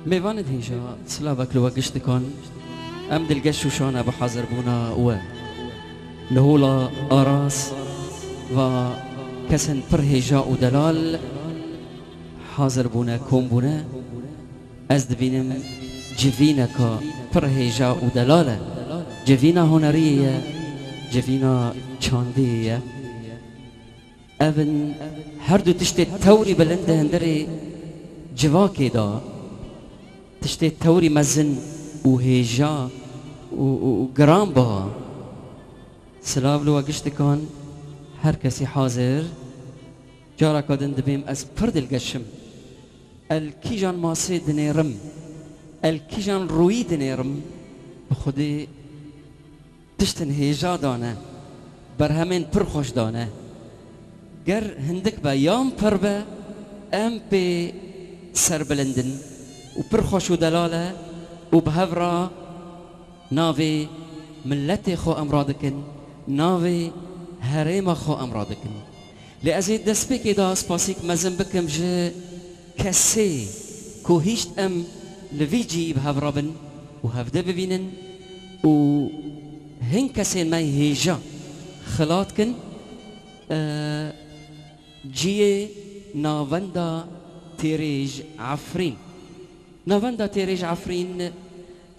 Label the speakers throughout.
Speaker 1: میواند هیجا سلابك لو قشتكون ام دل قشو شون ابو حاضر بونا و نهولا آراس و كسن پر هیجا و دلال حاضر بونا كوم بونا از دبینم جوینا کا پر هیجا و دلاله جوینا هنریه جوینا چاندیه اون هر دو تشتی توری بلنده هندری جواکی دا تشتی توری مزن و هیجا و گرام با سلام لو قشت کن هر کسی حاضر جارا کدن دبیم از پرد القشم الکیجان ماسی دنیرم الکیجان روی دنیرم بخودی تشتن هیجا دانه بر همین پر خوش دانه گر هندک با یام پر با ام به سر بلندن و پر خوش و دلاله و بهورا ناوی ملت خو امرادکن ناوی هریم خو امرادکن لازید دست بکی دا سپاسیک مزن بکم جه کسی که هیچ ام لویجی بهورا بن و هفده ببینن و هن کسی مای هیجا خلات کن جیه ناوندا تیریج عفرین ناوندا تیریج عفرین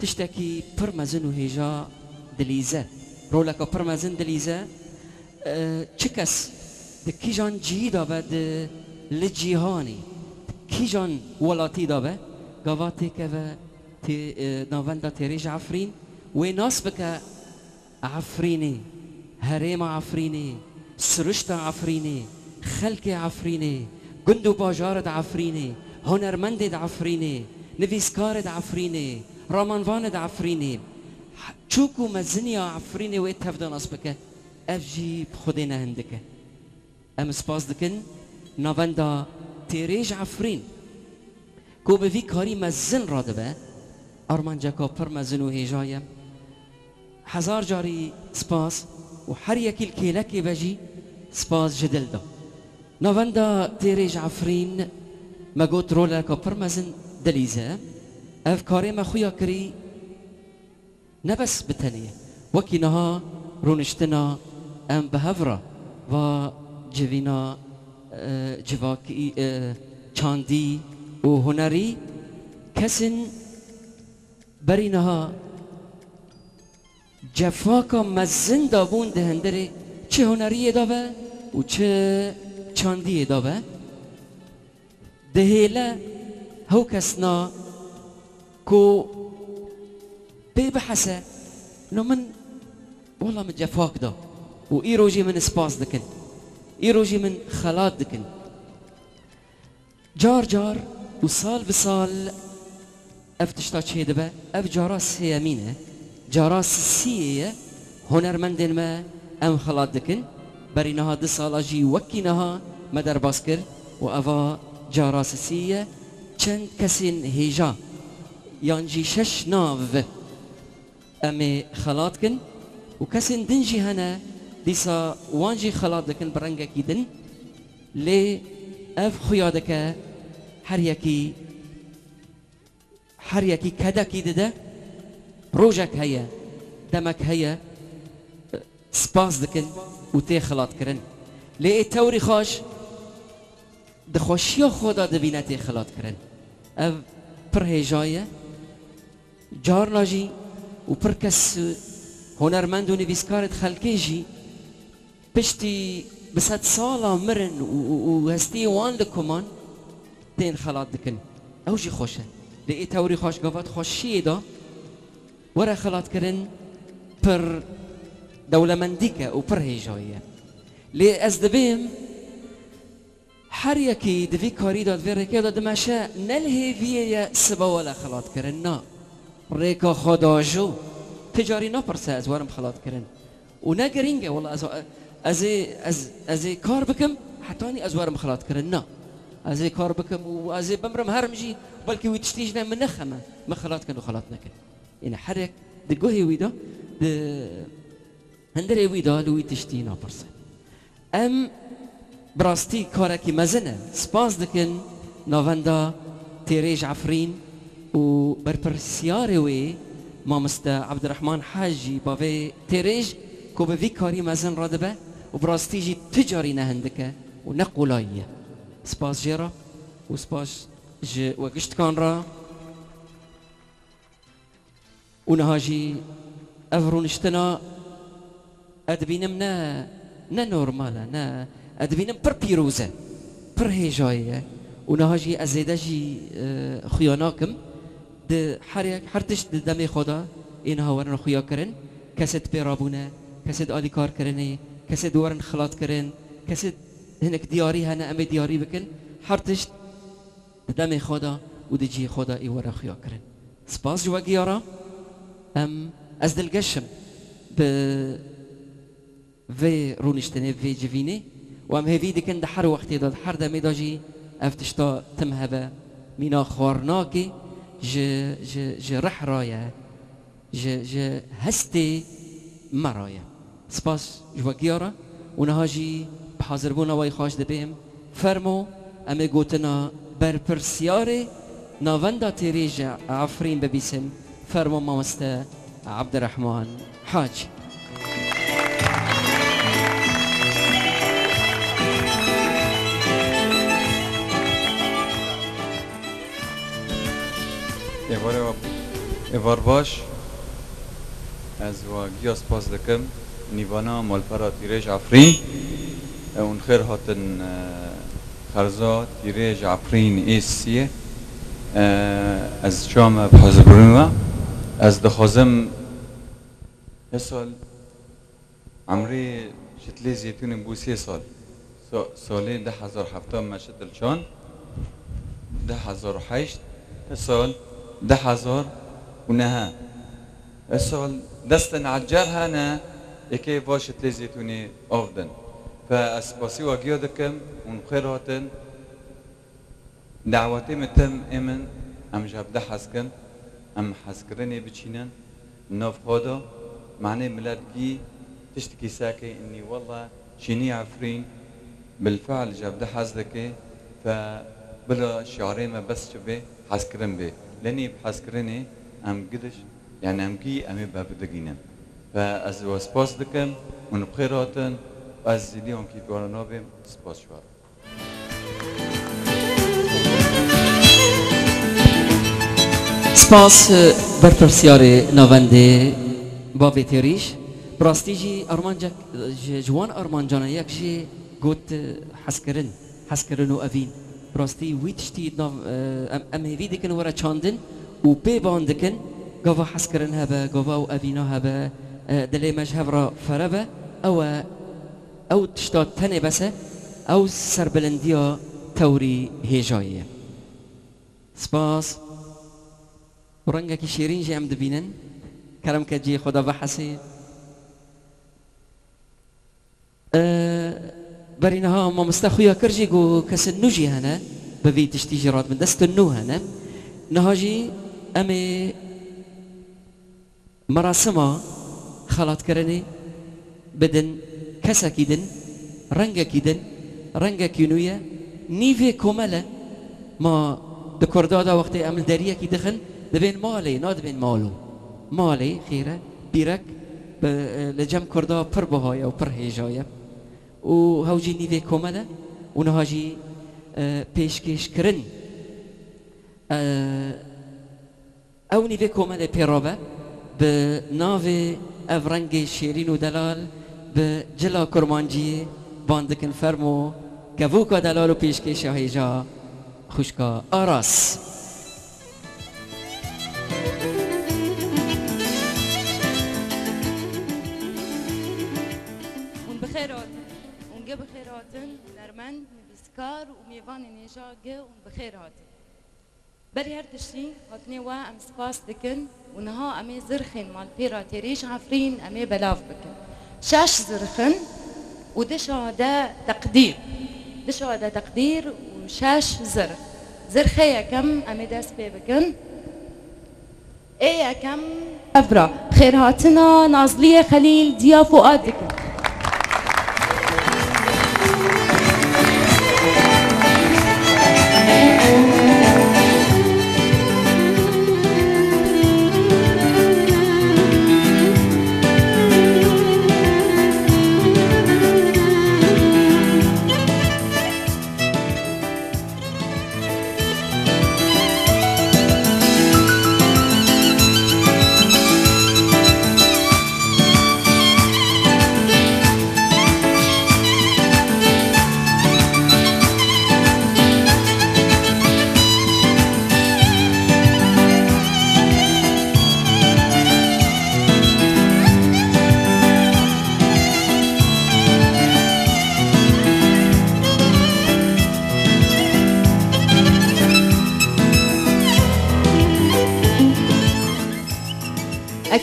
Speaker 1: تشتكي برمزن وهيجا دليزة رولك برمزن دليزة تشكس دكيجان جيدا بعد لجيهاني كيجان ولاتي دابا قواتي كذا نافندا تيريج عفرين وناس بك عفريني هريم عفريني سرشت عفريني خلق عفريني قندو باجارد عفريني هنرمند عفريني نفيسكارد عفريني رامانوان عفريني چوكو مزنيا عفريني ويتهفدان اسبك افجي بخدينا هندك ام سپاس دكن نافندا تيريج عفرين كو بفي كاري مزن رادبه ارمان جاكا پر مزن و هيجايم هزار جاري سپاس و هر يكي الكيلكي بجي سپاس جدل دا نافندا تيريج عفرين ما قوت رولكا پر مزن دليزه اف کاری ما خویا کری نبس بتنیه وکی نها رونشتنا ام بهورا و جوینا جواکی چاندی و هنری کسن بری نها جفاکا مزن دابون دهندره چه هنری دابه و چه چاندی دابه دهیله هو کسنا كو ببحثه انه من والله من جفاك ده وايروجي من سباس دكن ايروجي من خلات دكن جار جار وصال بصال افتشتا تشيدبه اف جاراس هي مينه جاراس سيه هنرمندن ما ام خلات دكن برينها دي صالاجي وكينها مدر باسكر وافا جاراس سيه چند كسين هيجا يانجي شش ناف امي خلات كن وكسن دنجي هنا ديسا وانجي خلات دكن برنگا كيدن لي اف خيادك حريكي كدا كيدده روجك هيا دمك هيا سباس دكن وتي خلات كرن لي توري خاش دخوشيا خدا دبينتي خلات كرن اف پر هجايه جار لاجي و پر کس هنرمند و نویسکارت خلقی جی پشتی بسد سالا مرن و هستی وان لکمان تین خلات دکن او جی خوشه لئی توری خوش گفت خوشی دا ورا خلات کرن پر دولمندیکه و پر هجایه لی از دبیم هر یکی دوی کاری داد و رکی داد مشه نلهی ویه سبا ولا خلات کرن نا ريكا خداجو تجاري نپرسه از ورم خلات کرن و نگرینگه والله از کار بکم حتانی از ورم خلات کرن نه از کار بکم و از بمرم هرمجی بلکه وی تشتیجنا من نخمه ما خلات کن و خلات نکن این حرک دگوهی ویدا هندری ویدا لوی تشتی نپرسه ام براستی کارکی مزنه سپاس دکن ناوندا تیریج عفرین و برپرسیار وی ما مست عبدالرحمن حاجی باوی تیریج کو به وی کاری مزن را دبه و براستی جی تجاری نهندکه و نقولاییه سپاس جیرا و سپاس جی وگشت کان را و نهاجی افرونشتنا ادبینم نه نورماله نه ادبینم پر پیروزه پر هیجاییه و نهاجی ازیده جی خیاناکم ده هر تشت دم خدا اینها ورن خویا کرن کسد پیرابونه کسد آلی کار کرنه کسد ورن خلاط کرن کسد هنک دیاری هنه امی دیاری بکن هر تشت دم خدا و دجی خدا ای ورن خویا کرن سپاس جوا گیارا از دلگشم به وی رونشتنه وی جوینه و ام هیوی دکن ده هر وقتی داد هر دمی داجی افتشتا تم هبه مینا خوارناکی ج رح رايه ج هستي مرايه سپاس جوا گیارا ونهاجي بحاضر بونا واي خاش دبهم فرمو امي گوتنا برپرسياري ناوندا تيريج عفرين ببيسم فرمو مامستا عبد الرحمن حاج
Speaker 2: ایوار باش از واقعی سپاس دکم نیوانا مالپرا تیریج عفرین اون خیر هاتن خرزا تیریج عفرین ایسیه از شام بحاضر برنوا از دخوازم سال عمری شتلی زیتون بو 3 سال سالی 10,007 مشت دلشان 10,008 سال 10,000 ونها السؤال دستن عجرها أنا إكي باش تلزيتوني أفضل فأسباسي وجيودكم ونخيراتن دعواتي متم إمن أم جاب ده حسكن أم حسكرني بتشينن ناف هذا معناه ملادجي تشتكي ساكي إني والله شيني عفرين بالفعل جاب ده حسدكي فبلا شعرين ما بس شبه حسكرن به لاني بحسكرني ام قدش يعني ام كي ام بابدقينم فاز وسباس دكم ونبخيراتن واز اليوم كي دوانا بهم سباس شوار
Speaker 1: سپاس برپرسیار نوانده بابی تیریش براستی جی ارمان جوان ارمان جانا یک جی گوت حسکرن و اوین براستی ویتشتی ام هیوی دکن ورا چاندن و پی باندکن گاوا حسکرن هبه گاوا و اوینا هبه دلی مجهب را فربه او تشتاد تنه بسه او سربلندیا توری هیجاییه سپاس ورنگه که شیرین جی ام دبینن کرم که جی خدا بحثی برينها ما مستخويا كرجي جو كس النوجي هنا ببيت تشتي راد من دست النو هنا نهاجي امي مراسمة خلات كرني بدن كسا كيدن رنگا كينويا نيفي كوملا ما دكوردادا وقت امل داريا كي دخن دبين مالي ناد بين مالو مالي خيره بيرك لجم كردا پر بهايا و پر هيجايا و هاوجي نيفي كوملا و نهاجي پیشکش کرن او نيفي كوملا بيرابا بناوي افرنگ شيرين و دلال بجلا كرمانجي باندكن فرمو كفوكا دلال و پیشکش هيجا خوشكا آراس
Speaker 3: بخيراتن نرمند نبسكار وميفان نيجاجة وبخيراتن بري هرتشتي هاتني وا ام سباس دكن ونها امي زرخن مال بيرا تيريش عفرين امي بلاف بكن شاش زرخن ودشا دا تقدير وشاش زرخية كم امي داس بي بكن ايه كم افرا خيراتنا نازلية خليل ديا فؤاد دكن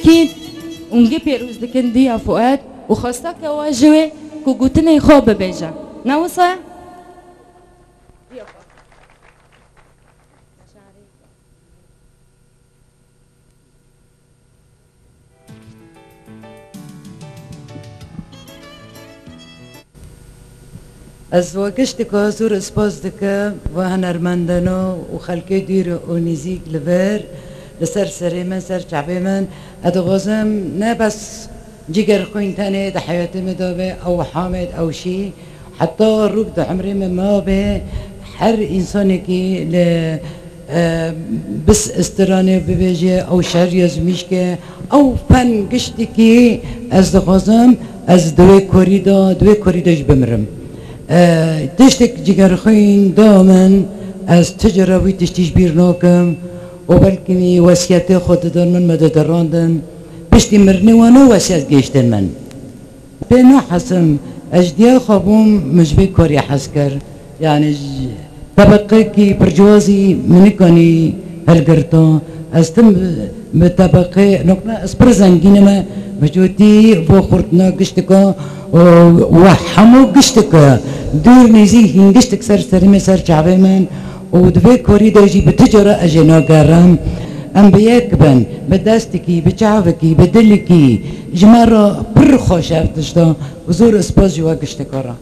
Speaker 3: أكيد ونجي بيروز دكن دي فؤاد وخاصة كواجوي كوجوتني خوب بيجا نوصل
Speaker 4: از وقشت که زور اسپاس دکه و هنرمندانو و خلقه دیر و نزیک لور لسر سری من سر شعبی من ادغازم نه بس جگر خوین تاني ده حياتي مدابه او حامد او شي حتى روك ده عمري ما به هر انساني كي ل بس استراني ببيجي او شعر يزميش كي او فن قشتي كي از دغازم از دوي كوريداش بمرم تشتك جگر خوين دامن از تجربي تشتيش بيرناكم وبلكني وسياتي خود دار من مدد راندن بشتي مرني وانا وسيات جيشتن من بينو حسم اجديا خابوم مجبي كوري حسكر يعني طبقه كي برجوازي منكاني هالقرطان استم بطبقه نقطة اسبرزنجينه ما وجودي بخورتنا قشتكا وحمو قشتكا دور نزيه هنقشتك سر مسار شعبي من ودبي كوري داجي بتجرى اجينا قرام ام بيكبن بدستكي بشعبكي بدلكي جمارة برخو شافتشتا وزور اسباز جوا قشتكارا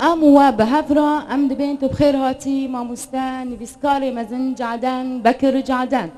Speaker 3: أموا بهفرة أم دبين تبخير هاتي ماموستان بسكاري مزن جعدان بكر جعدان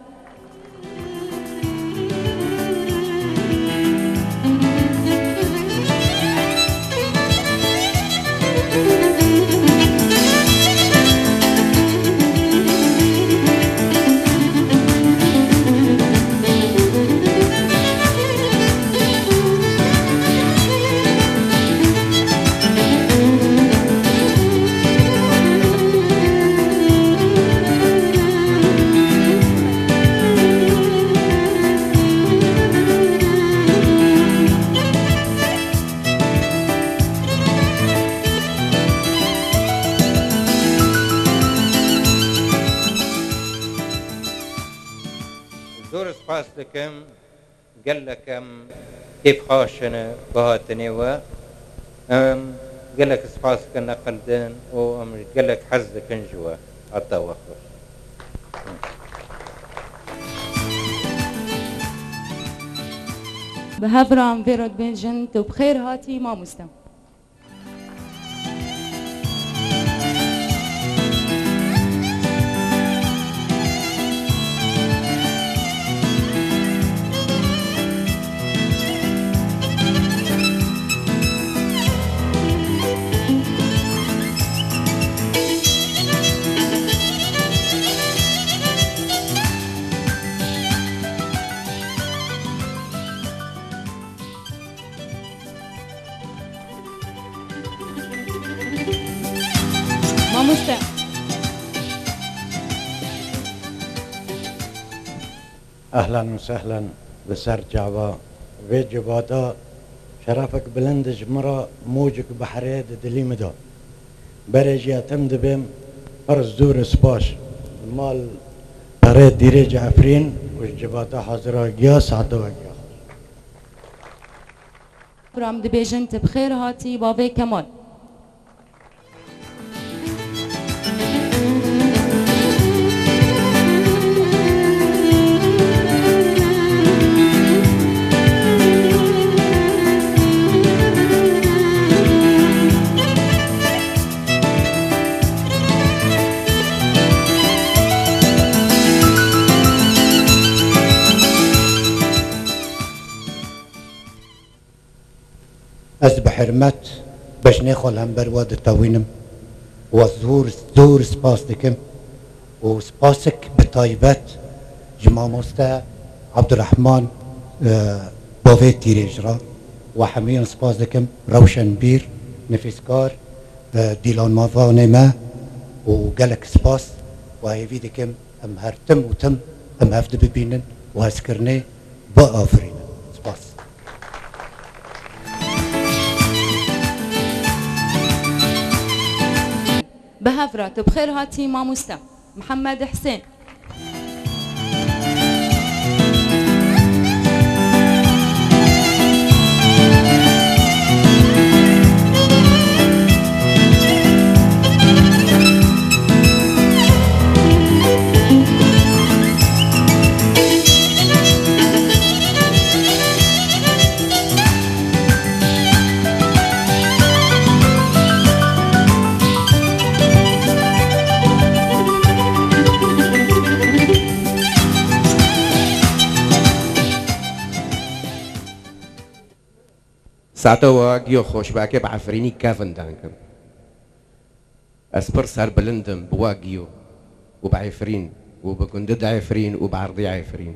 Speaker 5: زور سپاس دکم گلکم كيف خاشنا بهاتني و قالك سپاس كنا قلدان و قالك حزك جوا عطا وخر
Speaker 3: بهفرة أم فيرود بنجن تبخير هاتي ماموستان ماموستان
Speaker 6: اهلا وسهلا بسر جعبا في جباتا شرفك بلند جمرة موجك بحريد دليمدا برجي اتمد بهم برز دور سباش المال بريد ديريج عفرين والجباتا حاضرة قياس عدوا قياس
Speaker 3: فرام دبيجن تبخير هاتي بافي كمال
Speaker 6: از بحرمت باش ناخذ هم برواد التوينم وزور سباس دكم وسباسك بطيبات جماموستا عبد الرحمن بوفيت تيريجرا وحميون سباس دكم روشن بير نفسكار ديلان مافانيما وقالك سباس وهيفي دكم ام هرتم وتم ام هفد ببينن وهسكرني بآفرين سپاس.
Speaker 3: بهفرة بخير هاتي ماموستا محمد حسين.
Speaker 7: ساعتها جيو خوش باكي بعفريني كافن دانكم اسبر صار بلندم بواجيو وبعفرين وبكندد عفرين وبعرضي عفرين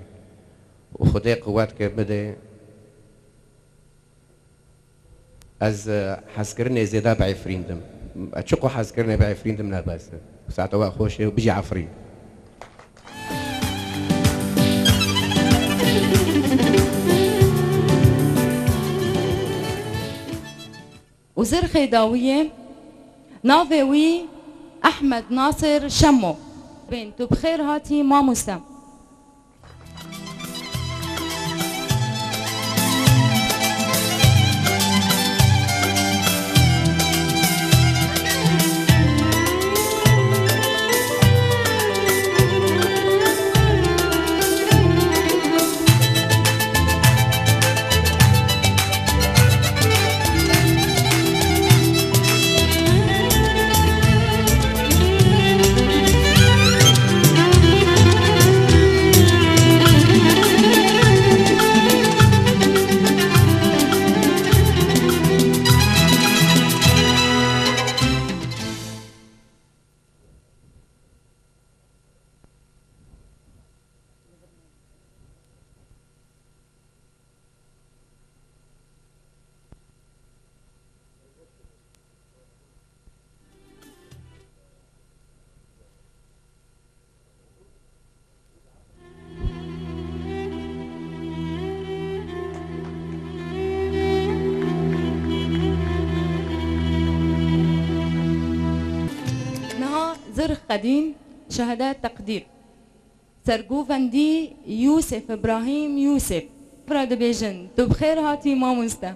Speaker 7: وخدي قوات كبدي از حسكرني زيدا بعفرين دم اتشقو حسكرني بعفرين دم لا باس ساعتها خوش وبيجي عفرين.
Speaker 3: وزر خيداوية نافوي أحمد ناصر شمو بنتو بخير هاتي ماموستا. زرخ قديم شهادات تقدير سرقوفندي يوسف إبراهيم يوسف فراد بيجن تو بخير هاتي ماموستا.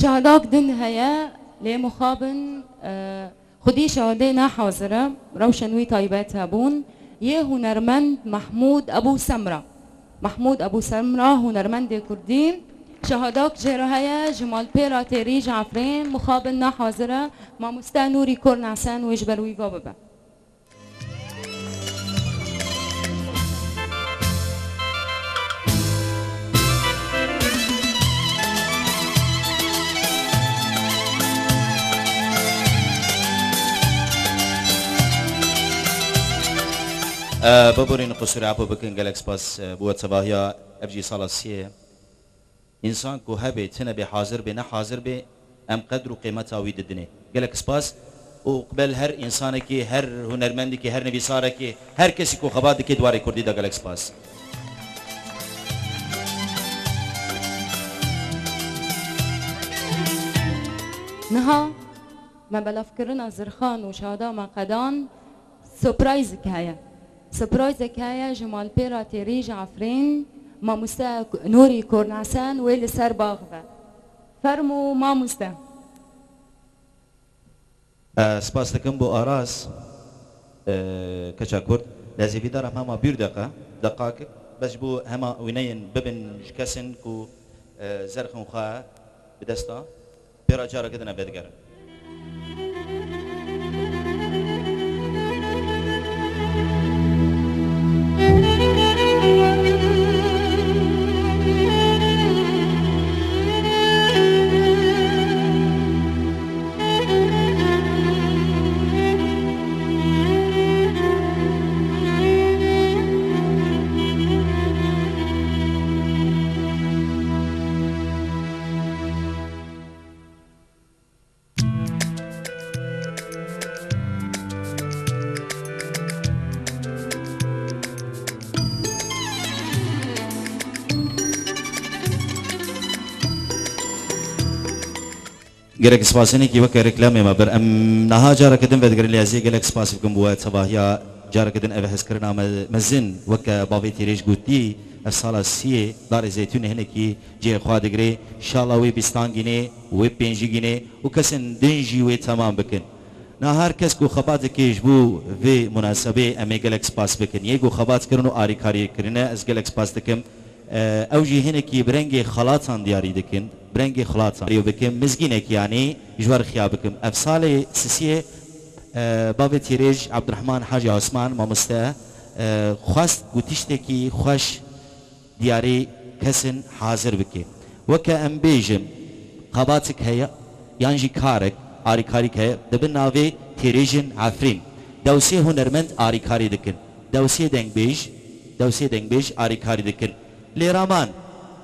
Speaker 3: شهاداك دن هيا لمخابن خدي شهادينا حاضرة روشنوي طيبات هابون يه هنرمند محمود أبو سمرة. محمود أبو سمرة هنرمند كردي شهاداك جرا هيا جمال بيرا تيريج عفرين مخابننا حاضرة مع مستانوري كورن عسان ويجبروي بابا.
Speaker 8: ببرين قصور عبو بكن جالكس باس بوت صباحيا ابجي صالاسيه انسان كو هبه تنبي حاضر بنا حاضر به ام قدر وقيمتها ويد الدنيا جالكس باس وقبل هر انسان كي هر هنرمند كي هر نبي صار كي هر كسي كو خباد كي دواري كردي دا جالكس باس
Speaker 3: نها ما بلافكرنا زرخان وشهدا ما قدان سبرايز كايا سبرايز كايا جمال بيرا تيريج عفرين ماموستا نوری کورناسان ویل سر باغ فرمو ماموستا.
Speaker 8: سپاس دکم بو آراز کچا کرد لازم بیدار هم بیر دقیقه بس بو هما وینین ببن کسن کو زرخون خواه بدستا برا جارا کدنا بدگر. گرک سپاسنی کی وقت رکلامی ما بر نها جارا کدن بدگر لیازی گلک سپاس بکن بوات صباحیا جارا کدن اوهس کرنا مزن وقت باوی تیریش گوتی افسالا سیه دار زیتون هنه کی جه خواه دگره شالا وی بستان گینه وی پینجی گینه و کسن دنجی وی تمام بکن نه هر کس کو خبات کیش بو وی مناسبه امی گلک سپاس بکن یه گو خبات کرنو آری کاری کرنه از گلک سپاس دکم اوجی هنه کی برنگ خلاطان دیاری دکن برنگ خلاطان ریو بکم مزگینه کی یعنی جوار خیا بکم افسال سیسیه باب تیریج عبدالرحمن حاجی عثمان مامسته خواست گوتیشته کی خوش دیاری کسن حاضر بکی وکه ام بیجم قباتک هیا یانجی کارک آری کاری که دبن ناوی تیریجن عفرین دوسیه هنرمند آری کاری دکن دوسیه دنگ بیج آری کاری دکن لی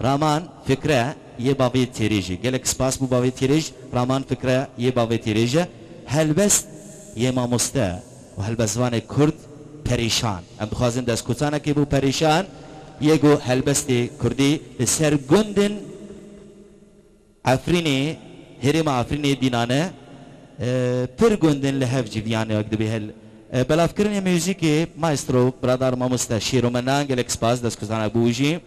Speaker 8: رامان فکره یه باوی تیریجی گلک سپاس بو باوی تیریج رامان فکره یه باوی تیریجه هلبست یه مامسته و هلبستوان کرد پریشان ام بخوازم دست کتانه که بو پریشان یه گو هلبست کردی سرگندن عفرینی هرم عفرینی دینانه پر گندن لحف جیویانه اگده به هل بلاف کرن موزیک ماسترو برادر مامسته شیرومنان گلک سپاس دست کتانه بوجی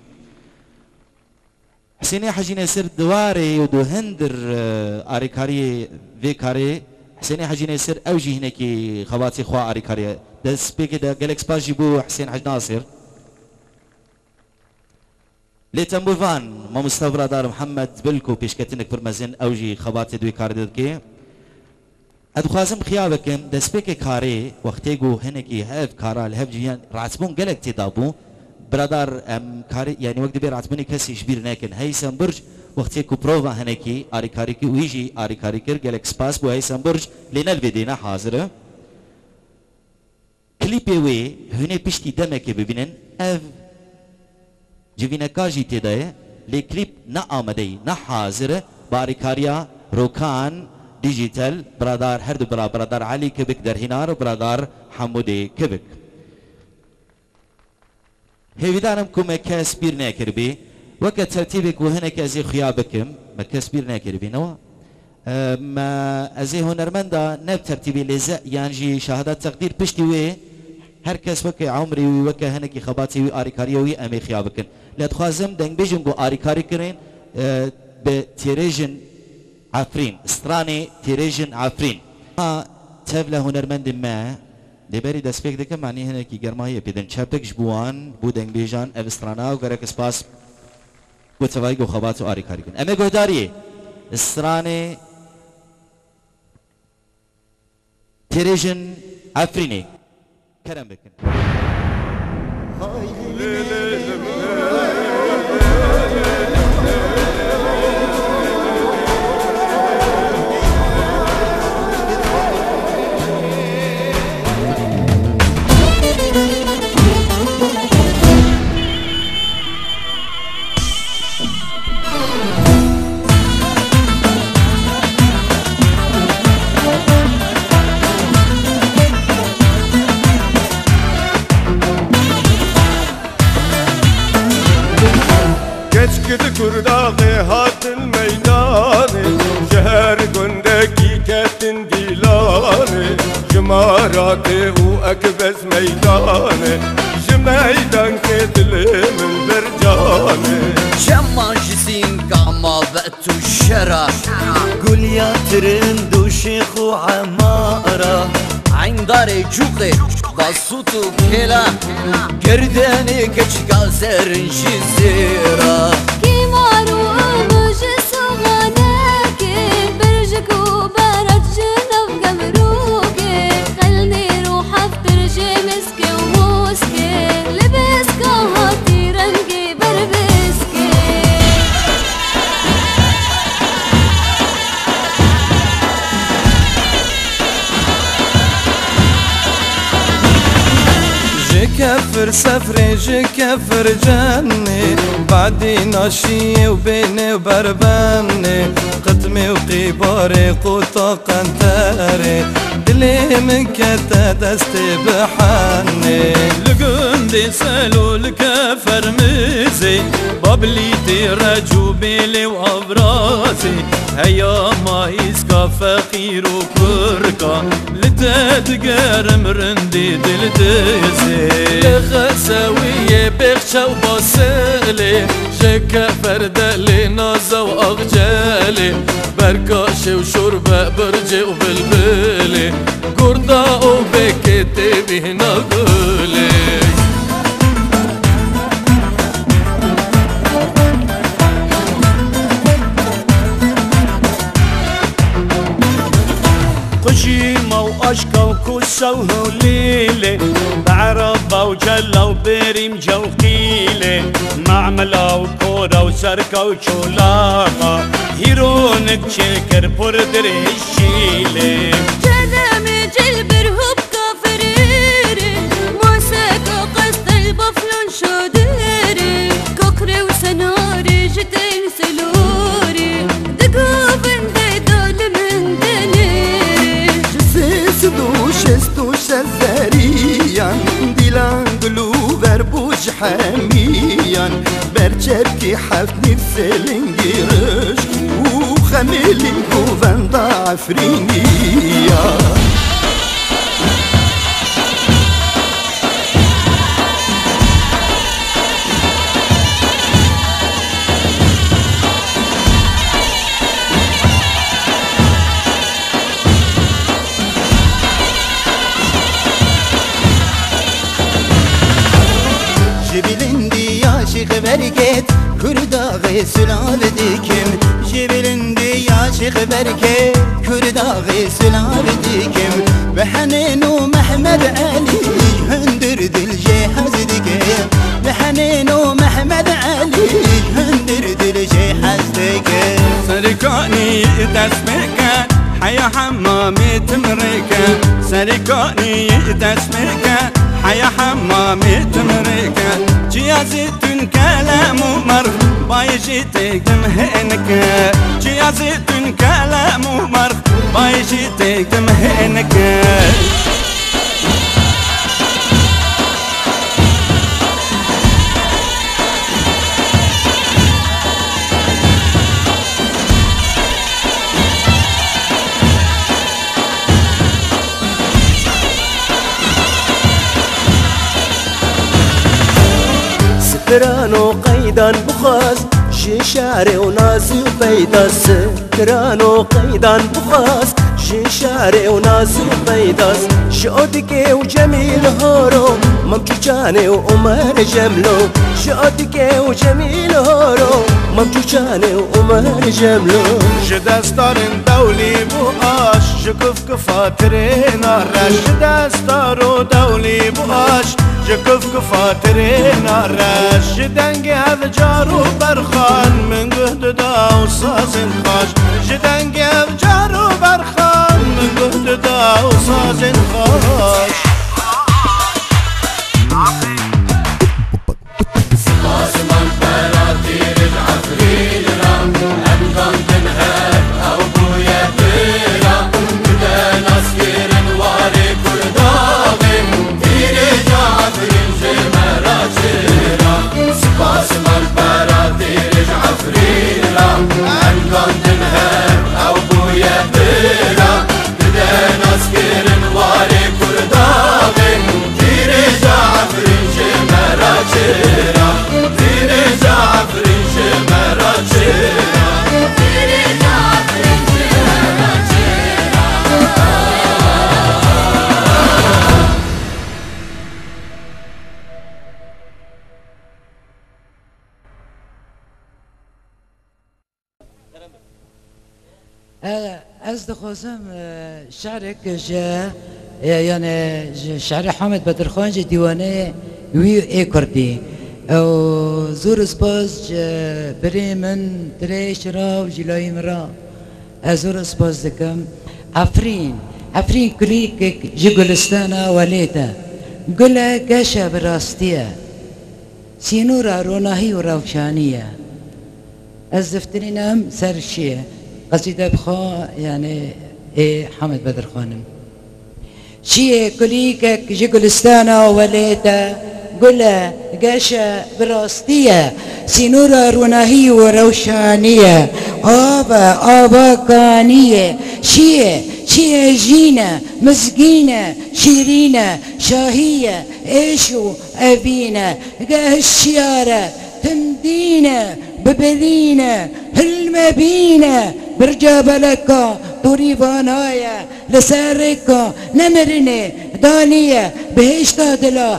Speaker 8: حسینی حجی نصر دواره و دو هندر آریکاری وی کاری حسینی حجی نصر اوجی هنه کی خواتی خواه آریکاری دست بیگه دا گلکس باجی بو حسین حج ناصر لیتنبوفان ما مستوى دار محمد بلکو پیشکتنک فرمزن اوجی خواتی دوی کار داد که ادخوازم خیابکم دست بیگه کاری وقتی گو هنه کی هف کارا لحف جیان راتبون گلک تدابو برادر کاری یعنی وقتی بیر عطمانی کسی شبیر نکن هیسم برج وقتی کو پروفا هنکی آری کاری کی ویجی آری کاری کر گلک سپاس بو هیسم برج لینل بدینا حاضره کلیپی وی هنه پشتی دمه که ببینن اف جوینه کاجی تیده لی کلیپ نه آمده نه حاضره با آری کاریا روکان دیجیتال برادر هر دو برادر علی کبک در هنار و برادر حمودی کبک هیویدارم که مکس بیر نکربی وقت ترتیبک و هنک ازی خیابکم مکس بیر نکربی نوا ما ازی هنرمندا نب ترتیبی لزا یعنی شهادت تقدیر پشتی وی هر کس وقت عمری وی وقت هنکی خباتی وی آریکاری وی امی خیابکن لید خوازم دنگ بیجم گو آریکاری کرین به تیریجن عفرین استرانی تیریجن عفرین تفله هنرمند ما لبری دست پک دکم معنی هنه کی گرمایی پیدن چپکش بوان بودن بیجان اوسترانا و گرک سپاس گوتوایی گو خبات و آری کاری کن امه گوهداری استرانه تیریجن عفرینی کرم بکن
Speaker 9: كرداغي هات الميداني شهر قندكي كاتن ديلاني جماراتي واكبس ميداني ميدان كتلي من برجاني
Speaker 10: شما جسين قاما بأتو الشرع
Speaker 11: قول يا ترند وشيخ وعمارة
Speaker 10: عين داري جوقي بصوتو كلا كرداني كشكا سرنشي زيرا
Speaker 12: كيمارو مجسو غناكي برجك وبرجنا وقمروكي خلني روح افترجي مسكي وموسكي لبسكا هاتي رنقي بربسكي
Speaker 9: كفر سفري كفر جني بعدي ناشي وبيني وبربني قدمي وقيباري قوطا قنتاري دلي من كتا دستي بحني لقندي سالو الكفر مزي بابلي تيرجو بيلي وابراسي هيا ما يسكا فقير وكركا لتدقر مرندي دلدزي لخساوية بخشة وبصالي جكا فردالي نازا وأغجالي بركاشي وشوربة برجي وبلبلي قردا وبكتي بهنا قولي
Speaker 11: قشيمة وأشكا وكوسة وهليلة بعربة وجلة وبريم جوقيلة معملة وكورة وسركة وشولاقة هيرونك شكر بردر الشيلة
Speaker 12: جدامي جلبر هبكا فريري موسيقى قصد البفلون شوديري كوكري وسناري جتين سلوري دقوبن بيدال من دنيري
Speaker 11: دوش سفريان ديلان قلوبر بوج حميان برچبكي حفني بسلنجرش وخميلي قوفن ضعفرينيا
Speaker 10: بركت كردا غسلال ديكم جبلندي يا شيخ بركت كردا غسلال ديكم بحنين ومحمد علي هندر دل جهاز ديكم بحنين ومحمد علي هندر دل جهاز ديكم
Speaker 9: سركاني تسمك حيا حمامي تمركة سركاني تسمك حيا حمامي تمركة جيازتن كلام مر بايجي تقدم هنك جيازتن كلام مر بايجي تقدم هنك
Speaker 11: سترانو قيدان بخاز شي شعري وناسي وبيدا سترانو قيدان بخاز شي شعري وناسي وبيدا شوتكي وجميل هورو ممشوشاني وعمر جملو شوتكي وجميل هورو ممشوشاني وعمر جملو
Speaker 9: جدستارن دولي بوقاش شكف كفاترين الرش جدستارو دولي بوقاش شكف كفاترين الرش دنقي هذا جارو برخان من قهد دا وصاز خاش جدنقي هذا جارو برخان من قهد دا وصاز خاش
Speaker 13: سماسمان براتي رجع فريد رام أبقام تنهب أو بويا تيرا كدا نسكر واري كل داغم تيرجع فريد مراتيرا سماسمان براتي رجع فريد رام أبقام تنهب أو بويا تيرا كدا نسكر واري
Speaker 4: از دخوازم شعرك جا يعني شعر حامد بدرخان جا ديوانه وي اي كردي او زور سباز بري من دريش را و جلاي مرا زور سباز دكم عفرين كليك جگلستانا وليتا قلا قاشا براستيا سينورا روناهي وروشانية الزفترينام سرشية قصيدة بخا يعني ايه حامد بدر خانم شيء كليكك جگلستانا وليتا قلا قاشا براستية سينورا روناهي وروشانية آبا كانية شيء جينا مسقينة شيرينة شاهية ايشو ابينا قاه الشيارة تمدينا ببلينا هالمبينا برجابلكا طريبانايا لساركا نمرني دانية بهشتا دلا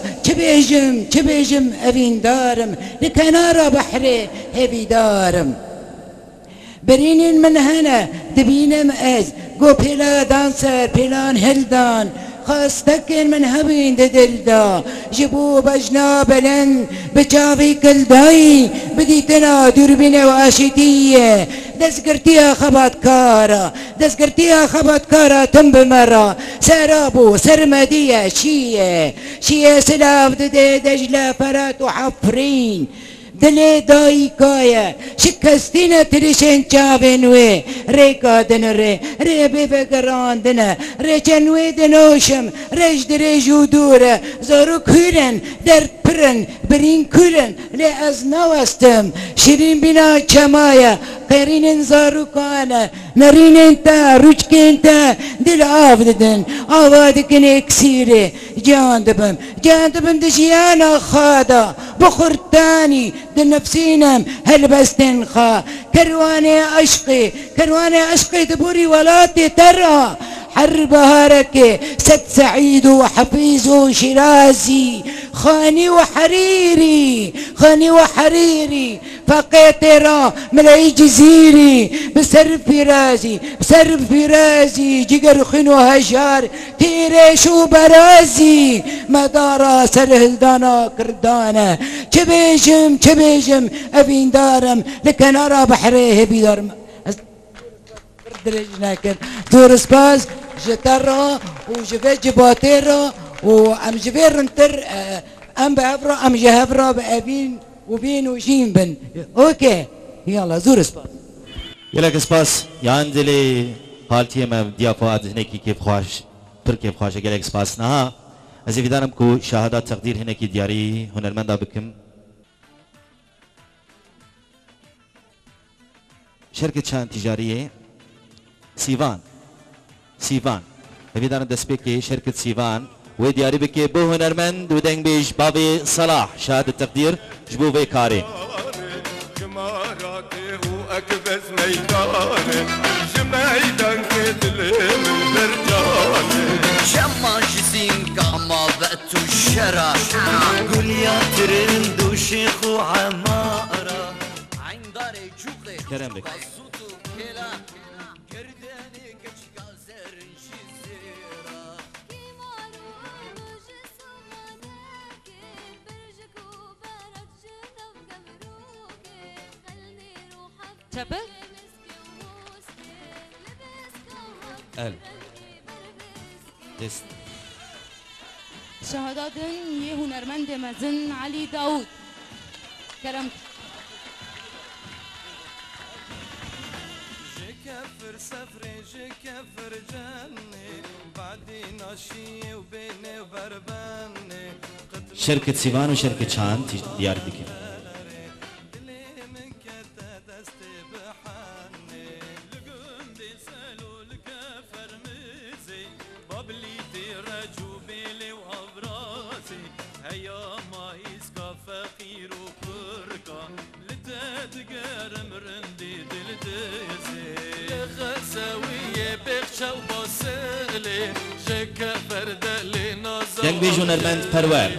Speaker 4: چبيجم ابين دارم لكنارا بحري هبي دارم برينين من هنا دبينم از قو بلا دانسر بلان هلدان خاستكن من هبين دلدا جبو بجنا بلن بجافي كلداي بديتنا دربنا واشتية دسقرتيا خبات كارا تنب مرة سرابو سرمدية شية سلاف دجلة فرات وحفرين دل دایکای شکستین تریشن چاونوی ریکادن ری ببگراندن ری چنوی دنوشم رج درجو دوره زارو کورن در پرن برین کورن لی از نوستم شیرین بینا چمایا قرین زارو کانه نرین تا روچکین تا دل آفددن آوادکن اکسیره جان دبم دجیانا خادا بخورتاني دنفسينم هلبستن خا كرواني عشقي دبوري ولاتي ترى حرب هارك سد سعيد وحفيظ وشرازي خاني وحريري فقيترا ملاي جزيري بسرب في رازي جگر خن وهجار تيريش وبرازي مدارا سرهل دانا كردانا چبيجم ابين دارم لكن ارى بحريه بيدارم درجناكن دور سباز جترا وجفي جباتيرا وام جفير انتر ام بافرا ام جهفرا بابين وبين وجيم بن اوكي يلا زور سباز
Speaker 8: يلا سباس ياندلي حالتي ما ديافات هناكي كيف خواش پر كيف خواش قالك سباس نها از فيدانم كو شهادات تقدير هناكي دياري هنرمندا بكم شركة شان تجارية سيفان بفيدان دسبيكي شركة سيفان ودياري بكي بو هنرمند ودنگ بيش بابي صلاح شهادة تقدير جبو في كاري
Speaker 9: جماراتي واكبس ميداني جميدان كدلي من برجاني
Speaker 10: شماش زين قاما بقتو الشرع قول يا ترند وشيخ وعمارة عين داري جوقي
Speaker 8: كرم بك
Speaker 3: تبت
Speaker 8: ال دست
Speaker 3: شهادات يه هنرمند مزن علي داود كرم
Speaker 9: جكفر سفري جكفر جني بعدي ناشي وبيني وبربني
Speaker 8: شركة سيفان وشركة شان ديار بكم دنگ بيجون المند پرور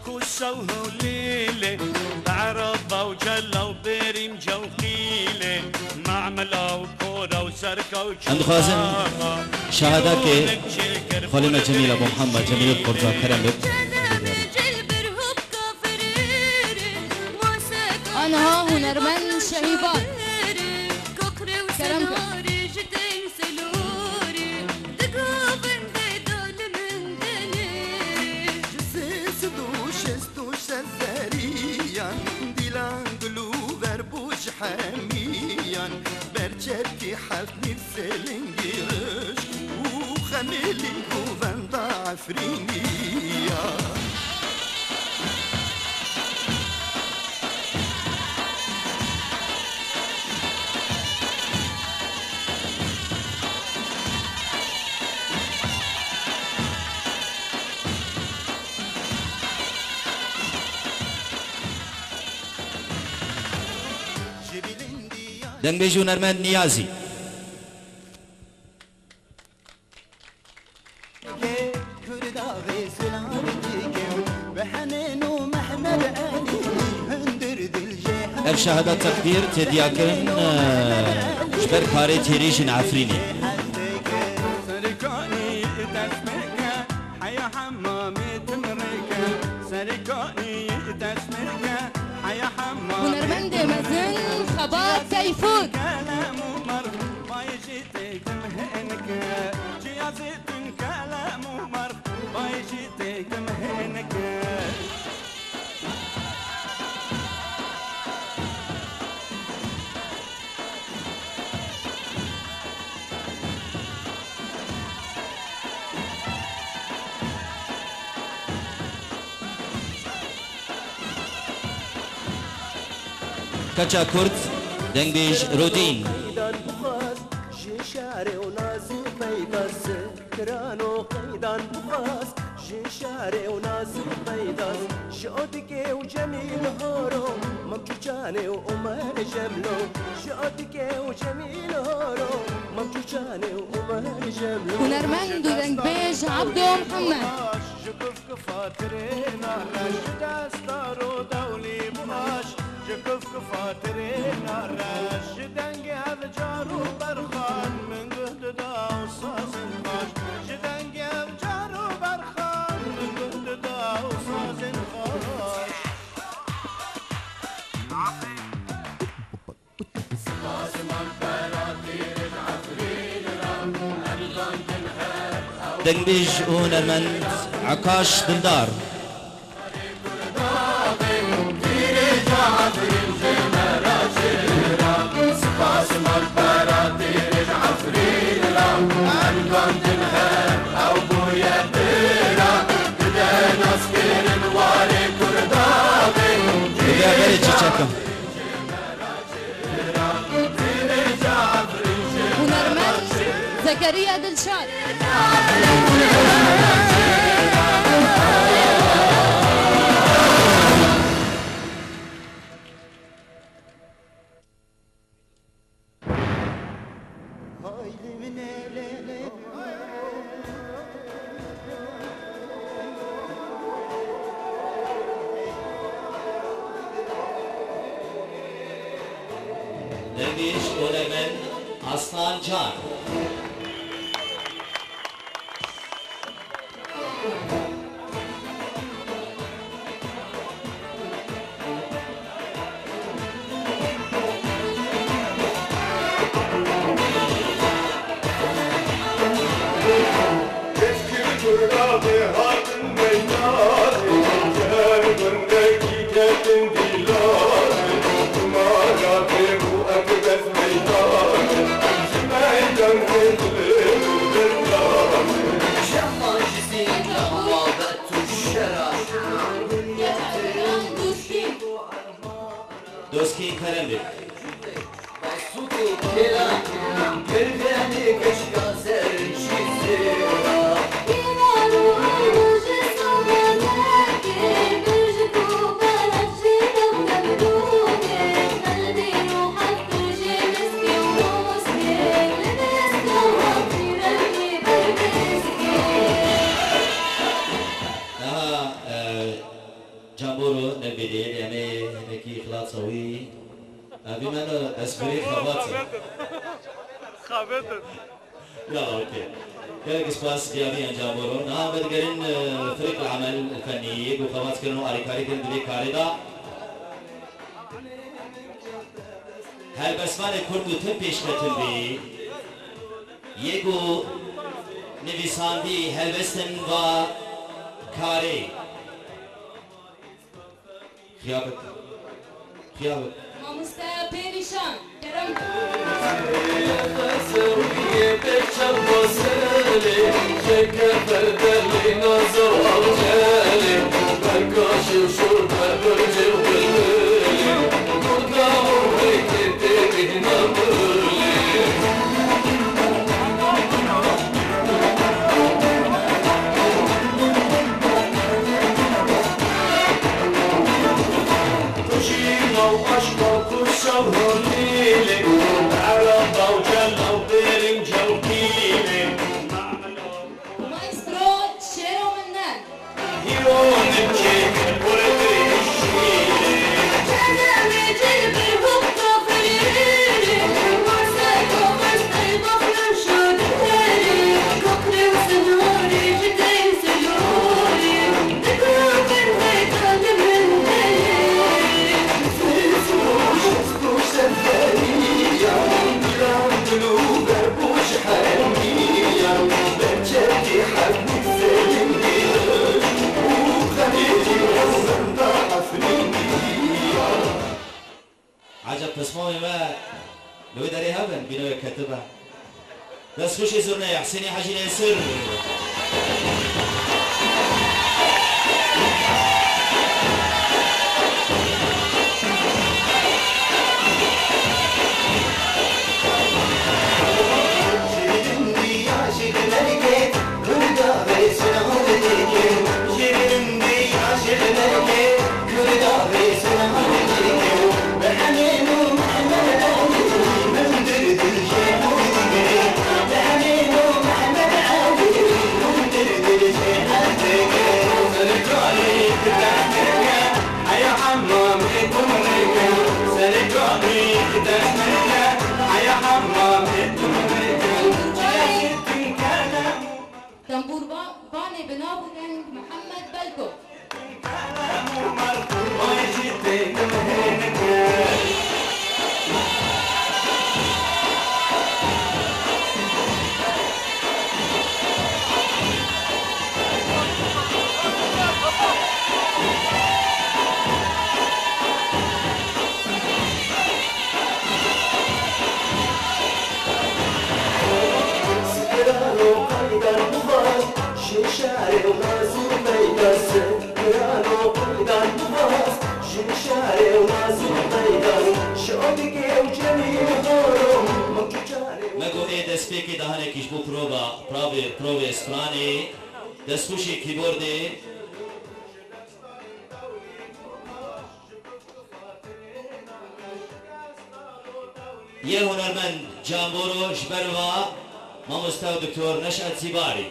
Speaker 9: كوسوه وليلة عربة وجلة وبريم جوخيلة معملة وكورة وسركة
Speaker 8: عند خازن شهادك خالنا جميل أبو محمد جميل القرزة كرم بك
Speaker 3: أنا ها هنرمند شهيبان كرم
Speaker 9: حميان برجتي حفني السلنجيرش وخميلي وفندا عفرينيا
Speaker 8: دنبيج ونرمند نيازي الشهادة تقدير تدياكن جبر كاري تيريجن عفريني
Speaker 3: هنرمند مازن خباب كيفوت
Speaker 8: كاتشا كورت دنبيج رودين
Speaker 11: شاري وناسي بيداس كرانو قيدان بخاس شاري وناسي بيداس شوتك وجميل هورو ممتوشاني وأمان جملو شوتك وجميل هورو ممتوشاني وأمان جملو
Speaker 3: هنرمند دنبيج عبدو محمد
Speaker 9: شكف كفاترين رش دستارو دولي بغاش شكف كفاترين رش دنقي هذا جارو برخان من قهد دا وصاص الخاش شدنقي هذا جارو برخان من قهد دا وصاص الخاش
Speaker 8: دنبيج ونرمند عكاش دلدار
Speaker 3: هنرمند زكريا دلشاد
Speaker 8: دنبيج ونرمند أصلان جان دوسكي كرندك
Speaker 9: خابتر
Speaker 8: يلا اوكي كلك سباس قيامي انجام ورون ها بدقرين فريق العمل الفني وخوات كنو اريكاري كن دبي كاريدا هل بسمان كردو تبيش كتلبي يگو نویساندی هلوستن و کاری خیابت
Speaker 3: ماموستا پریشان کرم
Speaker 13: خسوية بشر وسالي شكا فردلي نظر عجالي بركاش وشرب برجي والهالي قرقا وهيك تبيه نمرلي واشقى كل شهر ليلي عربة وجلة وبيرنج وكيلي
Speaker 3: مايسترو شيرو منان
Speaker 13: يوم الجيك وردري الشيلي
Speaker 12: كلامي جلبي هبطة في الليلي مرساكو مرسل بفلن شدتالي كوكري وسنوري جدين سلوري ذكرك الهيك قلب من
Speaker 8: عجب تصميمي ما لو داري هبن بينو يكتبها بس خوش يزورنا يا حسيني حاجي ياسر
Speaker 3: تنبور باني بنابو كان محمد بلكو
Speaker 11: شاري ونازو بيدس كرانو قيدان بواس شاري ونازو بيدس شعبك وجميل غورو
Speaker 8: مگو ای دست پیکی دهانه کش بو پروبا استرانی دست پوشی کیبوردی یه هنرمند جامبورو جبروا ما مستوى دكتور نشأت زباري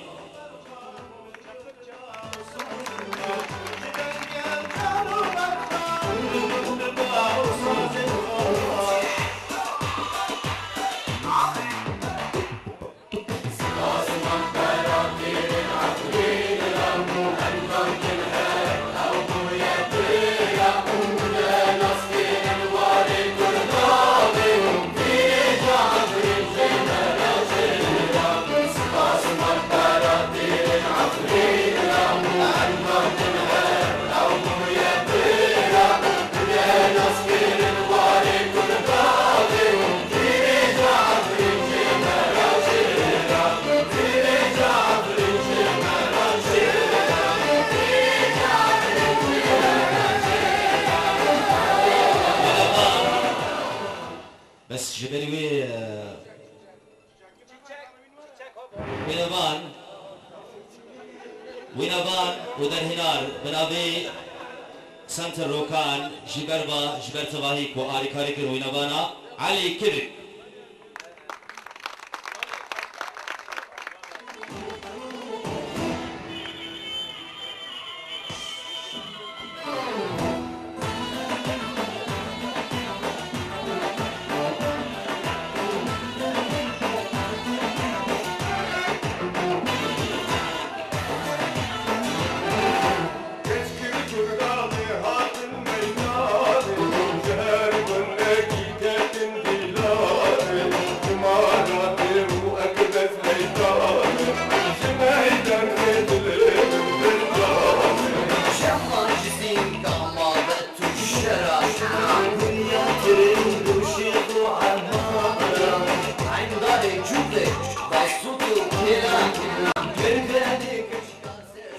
Speaker 8: بس جبري وينابان ودر هنار بنابي سنتر روكان جبربا جبرت واهيك وآري كاريك وينابانا علي كبك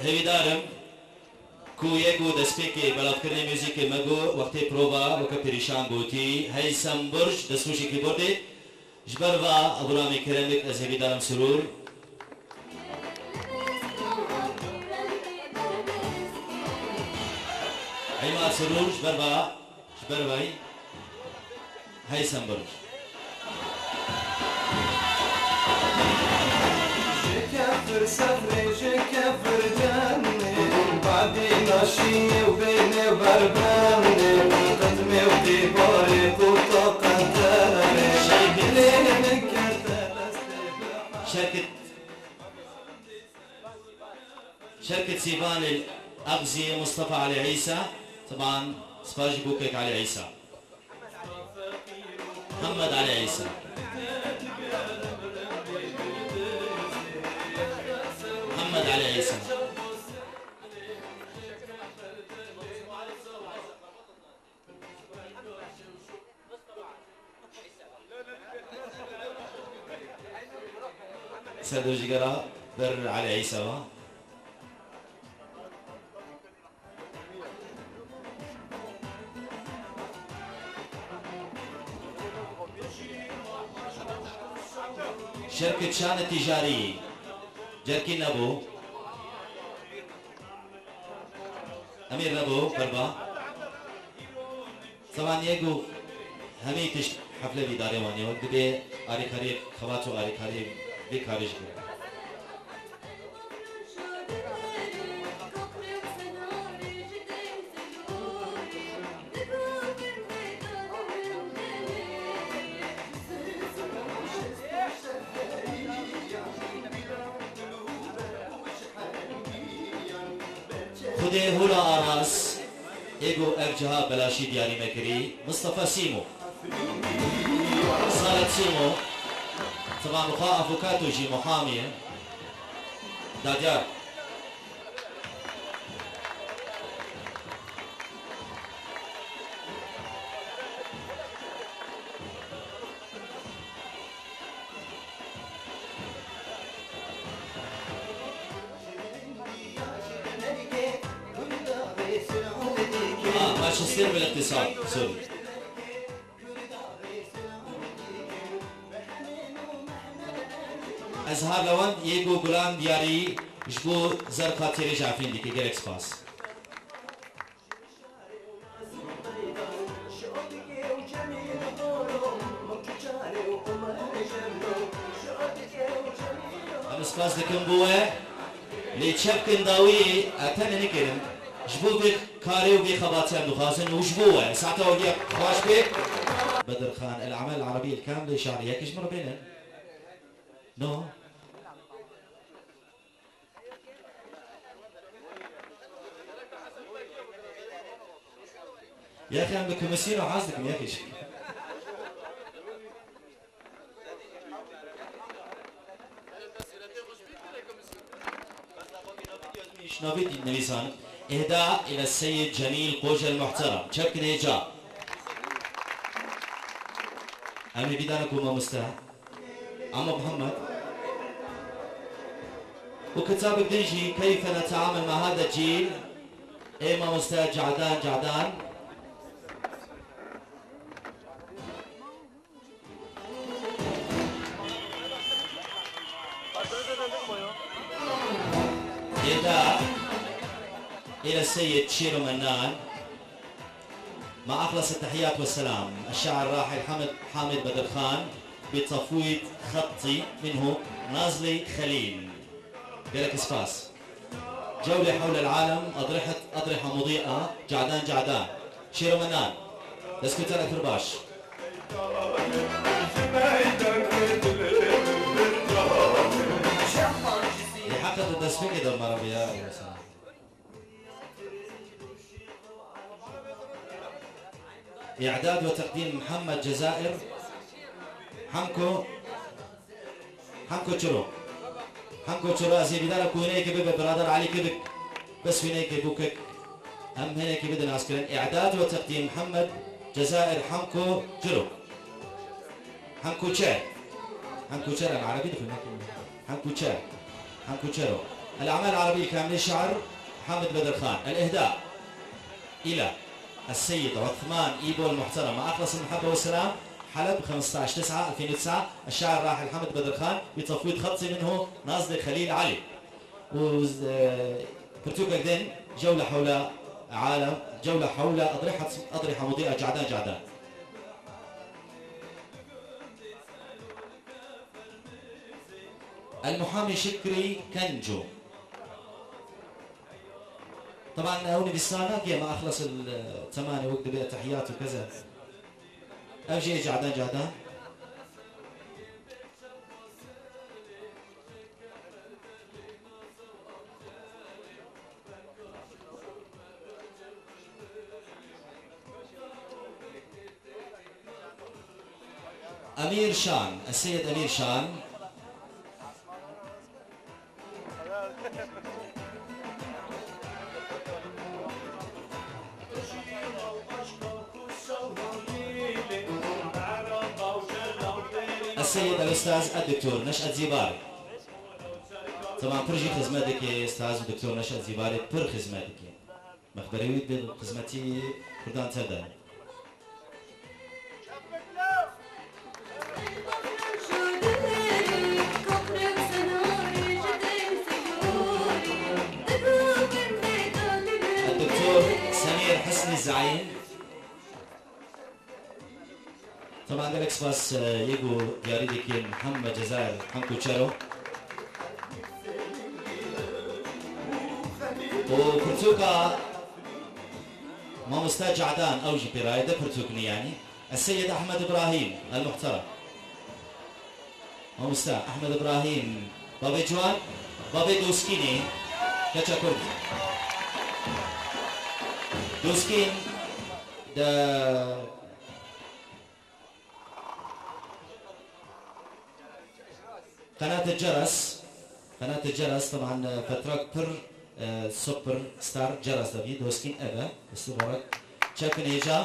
Speaker 8: هەویدارم کو یەک و دەستپێکی بەڵاوکردنی موزیکی مەگو وەختی پرۆڤا وەکە پێریشان گوتی هەیسەم برژ دەستخوشێکی بردێ ji ber ve Abdurrahman Keremik ez hêvîdarim Sirûr Heyma Sirûr ji ber ve heysem birj
Speaker 11: كفر سفري كفر جنة بعدي ناشيني وبيني برباني قدمي وطيباري قوطة قنتاري ليلة من
Speaker 8: شركة سيفان الأغزي مصطفى علي عيسى طبعا سباجي بوكيك علي عيسى محمد علي عيسى محمد علي عيسى سادو جيجرا بر علي عيسى شركة شان التجارية جركين نبو أمير نبو بربا طبعا يجو همي تش حفلة بداري وانيو دبي آري خريب خواتو آري خريب بكارج كده خدي هولا آراس ايجو ارجها بلاشي دياري مكري مصطفى سيمو صارت سيمو طبعا لقاء افوكاتو جي محامية داديار مانشستر بالاقتصاد سوري ازهار لوند يجو غلام دياري جبو زرقا تيري جعفين ديكي جالكس باس ام سباس دكم بوه لي تشبكن داوي اتن نكرم جبو بك كاري وبي خباتين دخازن وجبوه ساعتها وجي خواش بك بدر خان الأعمال العربية الكاملة شعرية كيش مرة بينن نو يا أخي عم بكمسين وحاسدكم يا أخي شنابيد النبيسان إهداء إلى السيد جميل قوجة المحترم شبك نيجا أمي بدانكم ومستهى عمو محمد وكتاب بدنجي كيف نتعامل مع هذا الجيل إما مستهى جعدان إهداء إلى السيد شيرو منان مع أخلص التحيات والسلام الشاعر الراحل حامد بدر خان بتصفويت خطي منه نازلي خليل جالك سباس جولة حول العالم أضرحة مضيئة جعدان شيرو منان لسكتر أثرباش لحقت التسفيق إذا مرة بيا إعداد وتقديم محمد جزائر حمكو تشرو أزي بدارك وينيك بيبي برادر علي كبك بس وينيك بوكك أم هنيك بدنا عسكرين إعداد وتقديم محمد جزائر حمكو تشر أنا عربي في المكان حمكو تشرو الأعمال العربية كاملة شعر حامد بدر خان. الإهداء إلى السيد عثمان إيبو المحترم مع أخلص المحبة والسلام، حلب 15/9/2009. الشاعر الراحل حامد بدر خان بتفويض خطي منه ناصر خليل علي. برتوكا جدين جولة حول عالم، جولة حول أضرحة مضيئة جعدان جعدان. المحامي شكري كنجو. طبعا هوني بالسنة ما أخلص الثمانية وقت بيها تحيات وكذا. أجي جعدان جعدان. أمير شان، السيد أمير شان. السيد الأستاذ الدكتور نشأت زيباري. طبعا برجي خدمتك يا أستاذ الدكتور نشأت زيباري، بر خدمتك مخبريوي بالخدمتي كردان تردان. الدكتور سمير حسني الزعيم. طبعا دلك باس يجو جاريدك محمد جزائر حنكو تشارو وبرتوكا ما مستاج عدان اوجي برايده برتوكني يعني. السيد احمد ابراهيم المحترم ما مستاج احمد ابراهيم بابي جوان بابي دوسكيني كاتشا كرد دوسكين دا قناة الجرس طبعا فترك بر سوبر ستار جرس دافيد دوسكين أبا استبارك شاكن إيجا.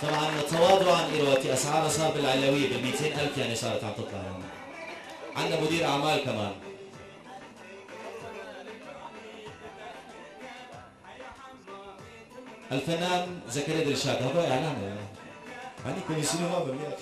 Speaker 8: طبعا تواضعا إيرواتي أسعار أصحاب العلوية بال200,000 يعني صارت عم تطلع يعني. عندنا مدير أعمال كمان. الفنان زكريا دلشاد. هذا إعلان يعني كوميسيون ما بالله.